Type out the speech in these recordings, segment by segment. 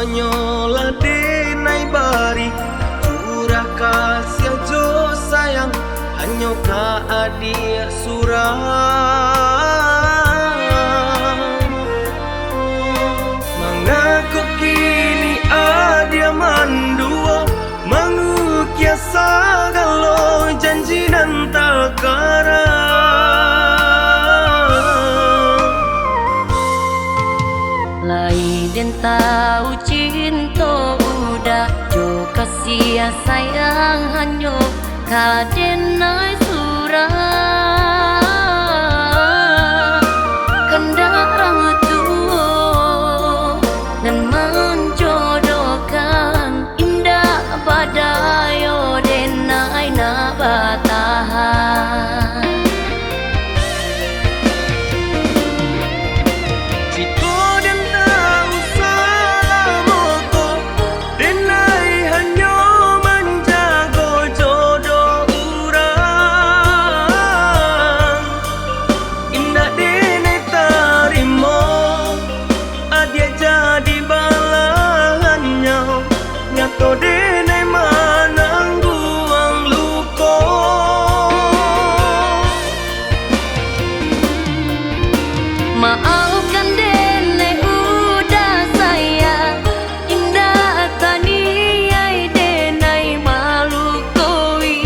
nyola denai bari curah kasih jo sayang hanyo ka adia surang mengaku kini adia mandua mengukia sagalo janji dan takara lai den tahu cinta udah jo kasih sayang hanyo kadenai surah kendaraan tua dan menjodohkan indah badayo denai nabatahan nyato dene manang buang luko maafkan dene udah saya indah taniai denai malu koi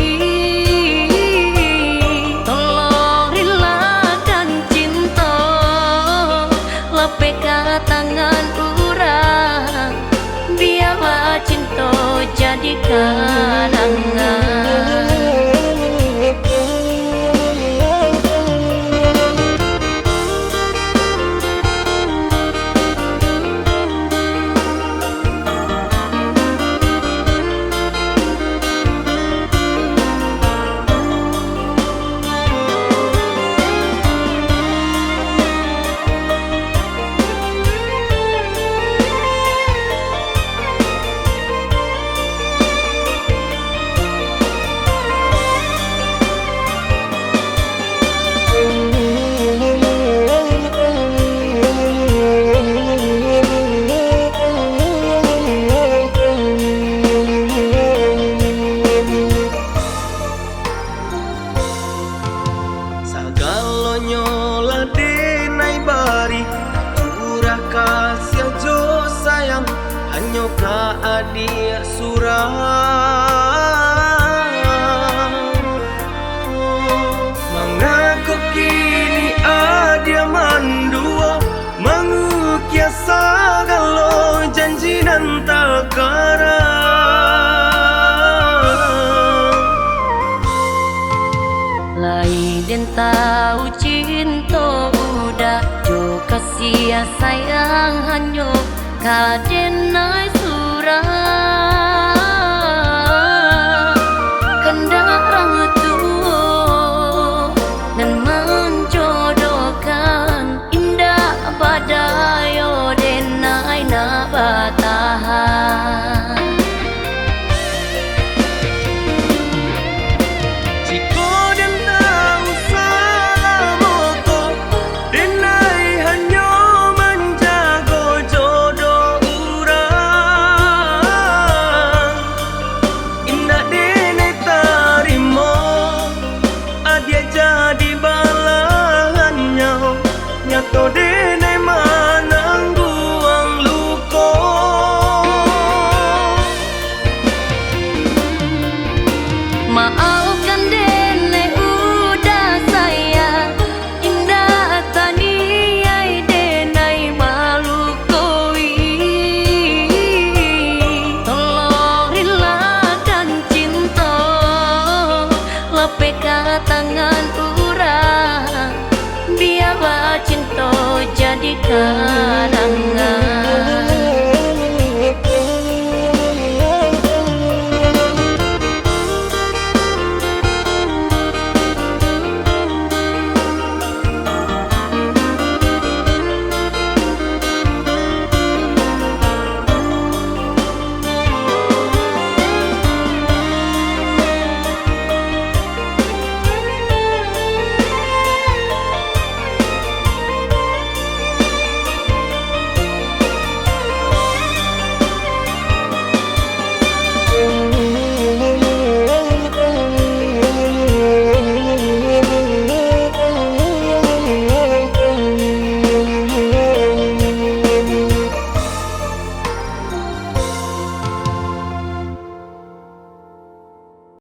tolong relakan cinta lepeka tangan urang biarlah cinta jadi kenangan. sagalo nyola denai bari curah kasih jo sayang hanyo ka adia surang mengaku kini adia mandua mengukia sagalo janji dan takara lai den tahu cinta udah jo kasih sayang hanyo kadenai surah kendaraan tua dan menjodohkan indah badayo denai nabatahan nyato dene manang buang luko maafkan dene udah saya indah taniai denai malu koi tolong relakan cinta lepeka tangan urang biarlah cinta jadi kenangan.